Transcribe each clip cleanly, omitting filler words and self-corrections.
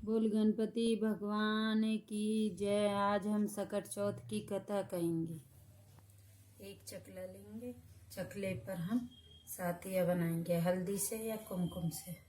बोल गणपति भगवान की जय। आज हम सकट चौथ की कथा कहेंगे। एक चकला लेंगे, चकले पर हम साथिया बनाएंगे हल्दी से या कुमकुम से।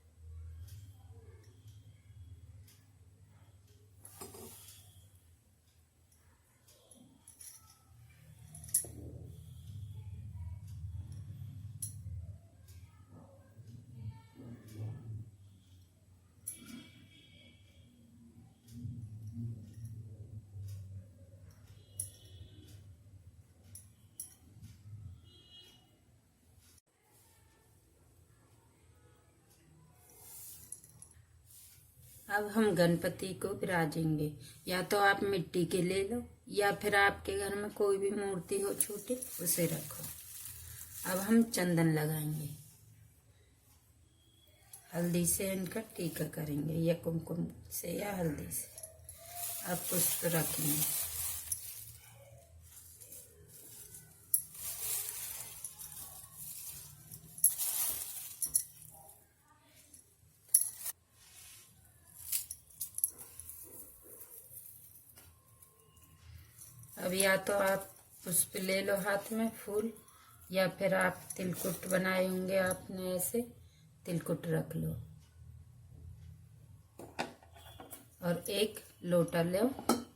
अब हम गणपति को विराजेंगे। या तो आप मिट्टी के ले लो या फिर आपके घर में कोई भी मूर्ति हो छोटी उसे रखो। अब हम चंदन लगाएंगे, हल्दी से इनका टीका करेंगे या कुमकुम से या हल्दी से। अब पुष्प रखेंगे। अब या तो आप पुष्प ले लो हाथ में फूल, या फिर आप तिलकुट बनाए होंगे आपने, ऐसे तिलकुट रख लो। और एक लोटा लो,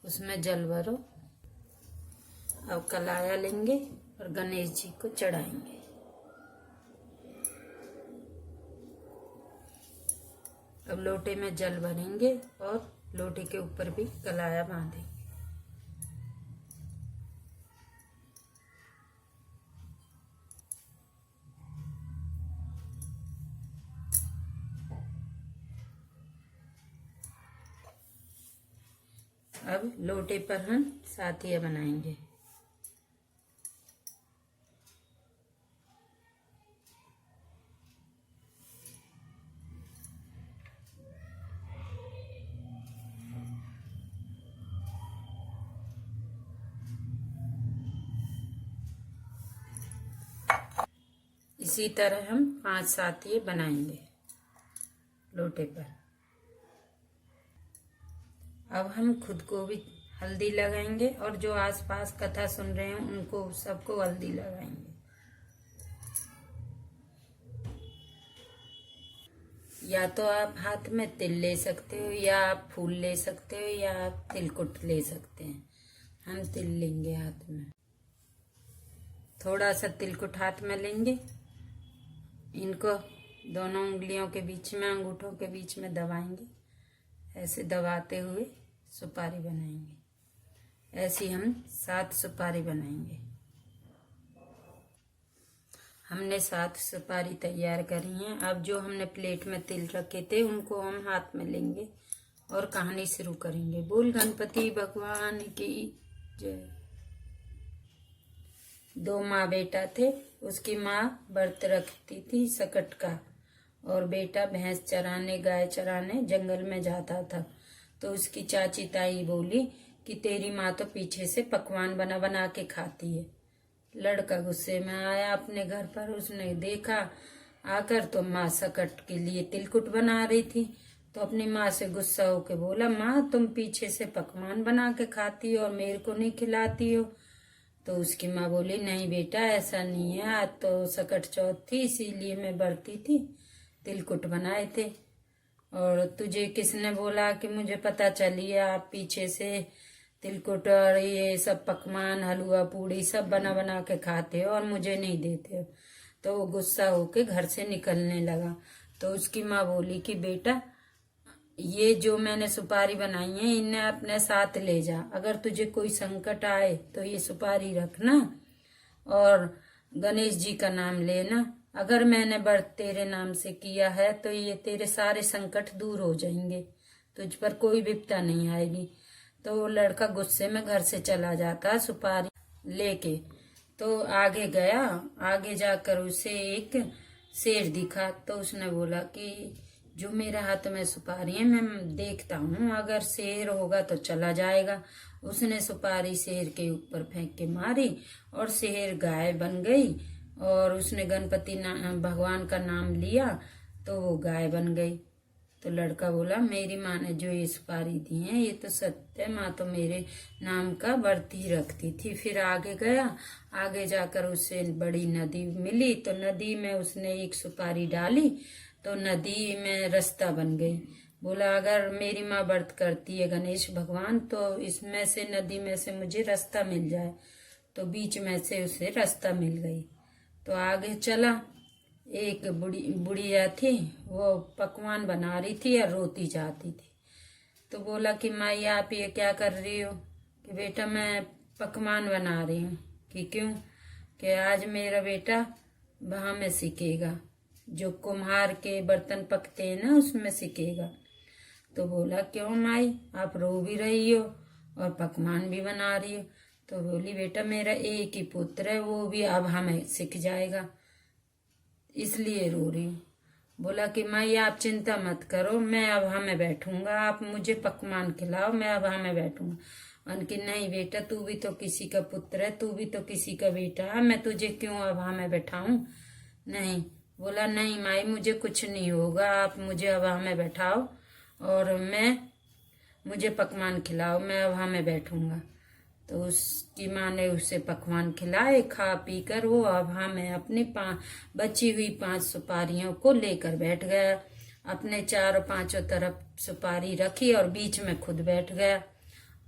उसमें जल भरो। अब कलाया लेंगे और गणेश जी को चढ़ाएंगे। अब लोटे में जल भरेंगे और लोटे के ऊपर भी कलाया बांधेंगे। अब लोटे पर हम साथिया बनाएंगे। इसी तरह हम 5 साथिये बनाएंगे लोटे पर। अब हम खुद को भी हल्दी लगाएंगे और जो आसपास कथा सुन रहे हैं उनको सबको हल्दी लगाएंगे। या तो आप हाथ में तिल ले सकते हो, या आप फूल ले सकते हो, या आप तिलकुट ले सकते हैं। हम तिल लेंगे हाथ में। थोड़ा सा तिलकुट हाथ में लेंगे, इनको दोनों उंगलियों के बीच में, अंगूठों के बीच में दबाएंगे। ऐसे दबाते हुए सुपारी बनाएंगे। ऐसी हम 7 सुपारी बनाएंगे। हमने 7 सुपारी तैयार करी हैं। अब जो हमने प्लेट में तिल रखे थे उनको हम हाथ में लेंगे और कहानी शुरू करेंगे। बोल गणपति भगवान की जय। 2 माँ बेटा थे। उसकी माँ व्रत रखती थी सकट का, और बेटा भैंस चराने, गाय चराने जंगल में जाता था। तो उसकी चाची ताई बोली कि तेरी माँ तो पीछे से पकवान बना बना के खाती है। लड़का गुस्से में आया अपने घर पर। उसने देखा आकर तो माँ सकट के लिए तिलकुट बना रही थी। तो अपनी माँ से गुस्सा होके बोला, माँ तुम पीछे से पकवान बना के खाती हो और मेरे को नहीं खिलाती हो। तो उसकी माँ बोली, नहीं बेटा ऐसा नहीं है, आज तो सकट चौथ थी इसीलिए मैं बरती थी, तिलकुट बनाए थे। और तुझे किसने बोला कि मुझे पता चली है आप पीछे से तिलकुट और ये सब पकवान, हलवा पूड़ी सब बना बना के खाते हो और मुझे नहीं देते हो। तो वो गुस्सा होके घर से निकलने लगा। तो उसकी माँ बोली कि बेटा ये जो मैंने सुपारी बनाई है इन्हें अपने साथ ले जा। अगर तुझे कोई संकट आए तो ये सुपारी रखना और गणेश जी का नाम लेना। अगर मैंने व्रत तेरे नाम से किया है तो ये तेरे सारे संकट दूर हो जाएंगे, तुझ पर कोई विपदा नहीं आएगी। तो वो लड़का गुस्से में घर से चला जाता सुपारी लेके। तो आगे गया, आगे जाकर उसे एक शेर दिखा। तो उसने बोला कि जो मेरे हाथ में सुपारी है मैं देखता हूँ, अगर शेर होगा तो चला जाएगा। उसने सुपारी शेर के ऊपर फेंक के मारी और शेर गाय बन गई। और उसने गणपति भगवान का नाम लिया तो वो गाय बन गई। तो लड़का बोला मेरी माँ ने जो ये सुपारी दी है ये तो सत्य है, माँ तो मेरे नाम का व्रत ही रखती थी। फिर आगे गया, आगे जाकर उसे बड़ी नदी मिली, तो नदी में उसने एक सुपारी डाली तो नदी में रास्ता बन गई। बोला अगर मेरी माँ व्रत करती है गणेश भगवान तो इसमें से नदी में से मुझे रास्ता मिल जाए। तो बीच में से उसे रास्ता मिल गई। तो आगे चला, एक बुढ़िया थी, वो पकवान बना रही थी और रोती जाती थी। तो बोला कि माई आप ये क्या कर रही हो? कि बेटा मैं पकवान बना रही हूँ। कि क्यों? कि आज मेरा बेटा वहां में सीखेगा, जो कुम्हार के बर्तन पकते हैं ना उसमें सीखेगा। तो बोला क्यों माई, आप रो भी रही हो और पकवान भी बना रही हो? तो बोली बेटा मेरा एक ही पुत्र है, वो भी अब हमें सीख जाएगा, इसलिए रो रही हूँ। बोला कि माई आप चिंता मत करो, मैं अब हमें बैठूंगा, आप मुझे पकवान खिलाओ, मैं अब हमें बैठूंगा। उनकी नहीं बेटा तू भी तो किसी का पुत्र है, तू भी तो किसी का बेटा है, मैं तुझे क्यों अब हमें बैठाऊं? नहीं। बोला नहीं माई मुझे कुछ नहीं होगा, आप मुझे अब हमें बैठाओ और मुझे पकवान खिलाओ, मैं अब हमें बैठूंगा। तो उसकी माँ ने उसे पकवान खिलाए, खा पी कर वो अब में अपनी बची हुई 5 सुपारियों को लेकर बैठ गया। अपने चारों पांचों तरफ सुपारी रखी और बीच में खुद बैठ गया।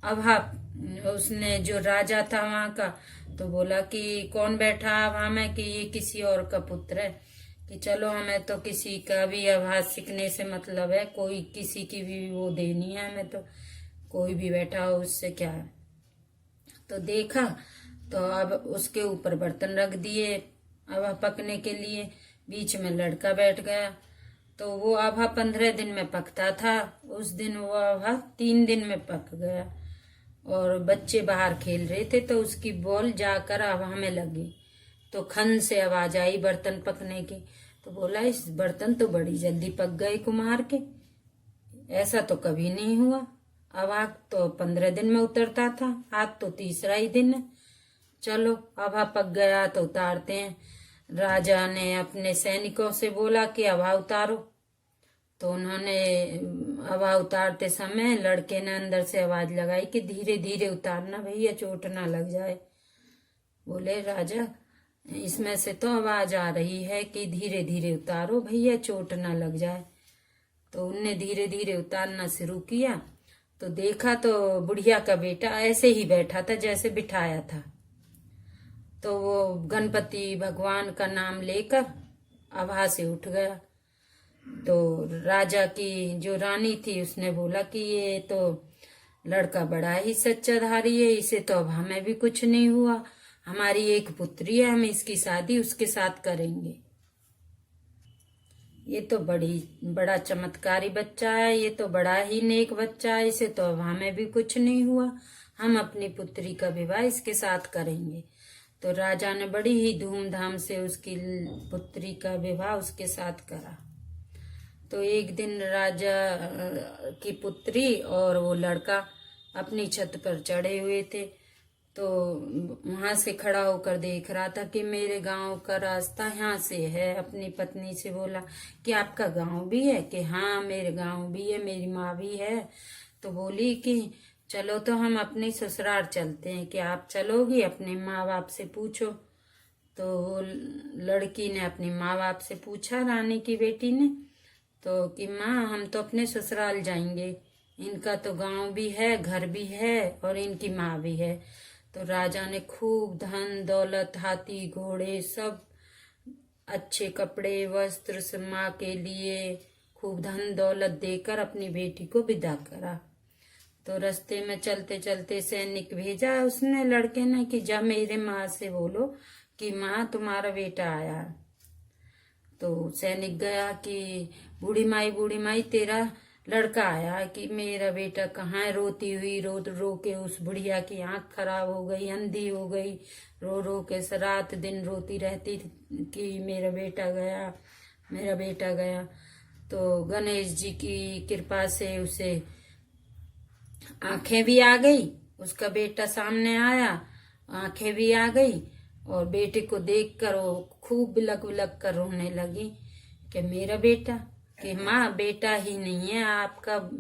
अब उसने जो राजा था वहां का तो बोला कि कौन बैठा अब में? कि ये किसी और का पुत्र है। कि चलो हमें तो किसी का भी आवाज सीखने से मतलब है, कोई किसी की भी वो देनी है, हमें तो कोई भी बैठा हो उससे क्या है। तो देखा तो अब उसके ऊपर बर्तन रख दिए आभा पकने के लिए, बीच में लड़का बैठ गया। तो वो आभा 15 दिन में पकता था, उस दिन वो आभा 3 दिन में पक गया। और बच्चे बाहर खेल रहे थे तो उसकी बॉल जाकर आभा में लगी, तो खन से आवाज आई बर्तन पकने की। तो बोला इस बर्तन तो बड़ी जल्दी पक गए कुम्हार के, ऐसा तो कभी नहीं हुआ। अब आग तो 15 दिन में उतरता था, आज तो तीसरा ही दिन है। चलो अब पक गया तो उतारते हैं। राजा ने अपने सैनिकों से बोला कि हवा उतारो। तो उन्होंने हवा उतारते समय लड़के ने अंदर से आवाज लगाई कि धीरे धीरे उतारना भैया, चोट ना लग जाए। बोले राजा इसमें से तो आवाज आ रही है कि धीरे धीरे उतारो भैया, चोट ना लग जाए। तो उनने धीरे धीरे उतारना शुरू किया तो देखा तो बुढ़िया का बेटा ऐसे ही बैठा था जैसे बिठाया था। तो वो गणपति भगवान का नाम लेकर आभा से उठ गया। तो राजा की जो रानी थी उसने बोला कि ये तो लड़का बड़ा ही सच्चाधारी है, इसे तो अब हमें भी कुछ नहीं हुआ, हमारी एक पुत्री है, हम इसकी शादी उसके साथ करेंगे। ये तो बड़ा चमत्कारी बच्चा है, ये तो बड़ा ही नेक बच्चा है, इसे तो अब हमें भी कुछ नहीं हुआ, हम अपनी पुत्री का विवाह इसके साथ करेंगे। तो राजा ने बड़ी ही धूमधाम से उसकी पुत्री का विवाह उसके साथ करा। तो एक दिन राजा की पुत्री और वो लड़का अपनी छत पर चढ़े हुए थे। तो वहां से खड़ा होकर देख रहा था कि मेरे गांव का रास्ता यहाँ से है। अपनी पत्नी से बोला कि आपका गांव भी है? कि हाँ मेरे गांव भी है, मेरी माँ भी है। तो बोली कि चलो तो हम अपनी ससुराल चलते हैं, कि आप चलोगी? अपने माँ बाप से पूछो। तो लड़की ने अपनी माँ बाप से पूछा, रानी की बेटी ने, तो कि माँ हम तो अपने ससुराल जाएंगे, इनका तो गांव भी है, घर भी है और इनकी माँ भी है। तो राजा ने खूब धन दौलत, हाथी घोड़े, सब अच्छे कपड़े वस्त्र माँ के लिए खूब धन दौलत देकर अपनी बेटी को विदा करा। तो रास्ते में चलते चलते सैनिक भेजा उसने लड़के ने कि जा मेरे माँ से बोलो कि माँ तुम्हारा बेटा आया। तो सैनिक गया कि बूढ़ी माई तेरा लड़का आया, कि मेरा बेटा कहाँ है? रोती हुई रो रो के उस बुढ़िया की आंख खराब हो गई, अंधी हो गई, रो रो के रात दिन रोती रहती कि मेरा बेटा गया, मेरा बेटा गया। तो गणेश जी की कृपा से उसे आंखें भी आ गई, उसका बेटा सामने आया, आंखें भी आ गई और बेटे को देखकर वो खूब बिलक बिलक कर रोने लगी कि मेरा बेटा। कि माँ बेटा ही नहीं है आपका,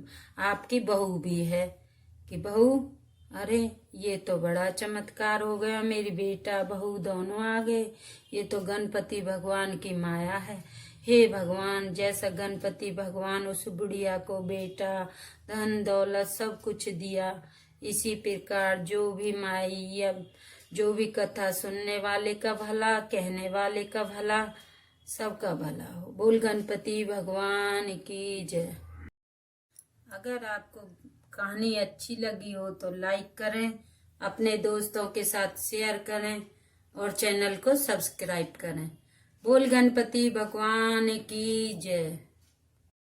आपकी बहू भी है। कि बहू, अरे ये तो बड़ा चमत्कार हो गया, मेरी बेटा बहू दोनों आ गए। ये तो गणपति भगवान की माया है। हे भगवान, जैसा गणपति भगवान उस बुढ़िया को बेटा, धन दौलत सब कुछ दिया, इसी प्रकार जो भी माई या जो भी कथा सुनने वाले का भला, कहने वाले का भला, सबका भला हो। बोल गणपति भगवान की जय। अगर आपको कहानी अच्छी लगी हो तो लाइक करें, अपने दोस्तों के साथ शेयर करें और चैनल को सब्सक्राइब करें। बोल गणपति भगवान की जय।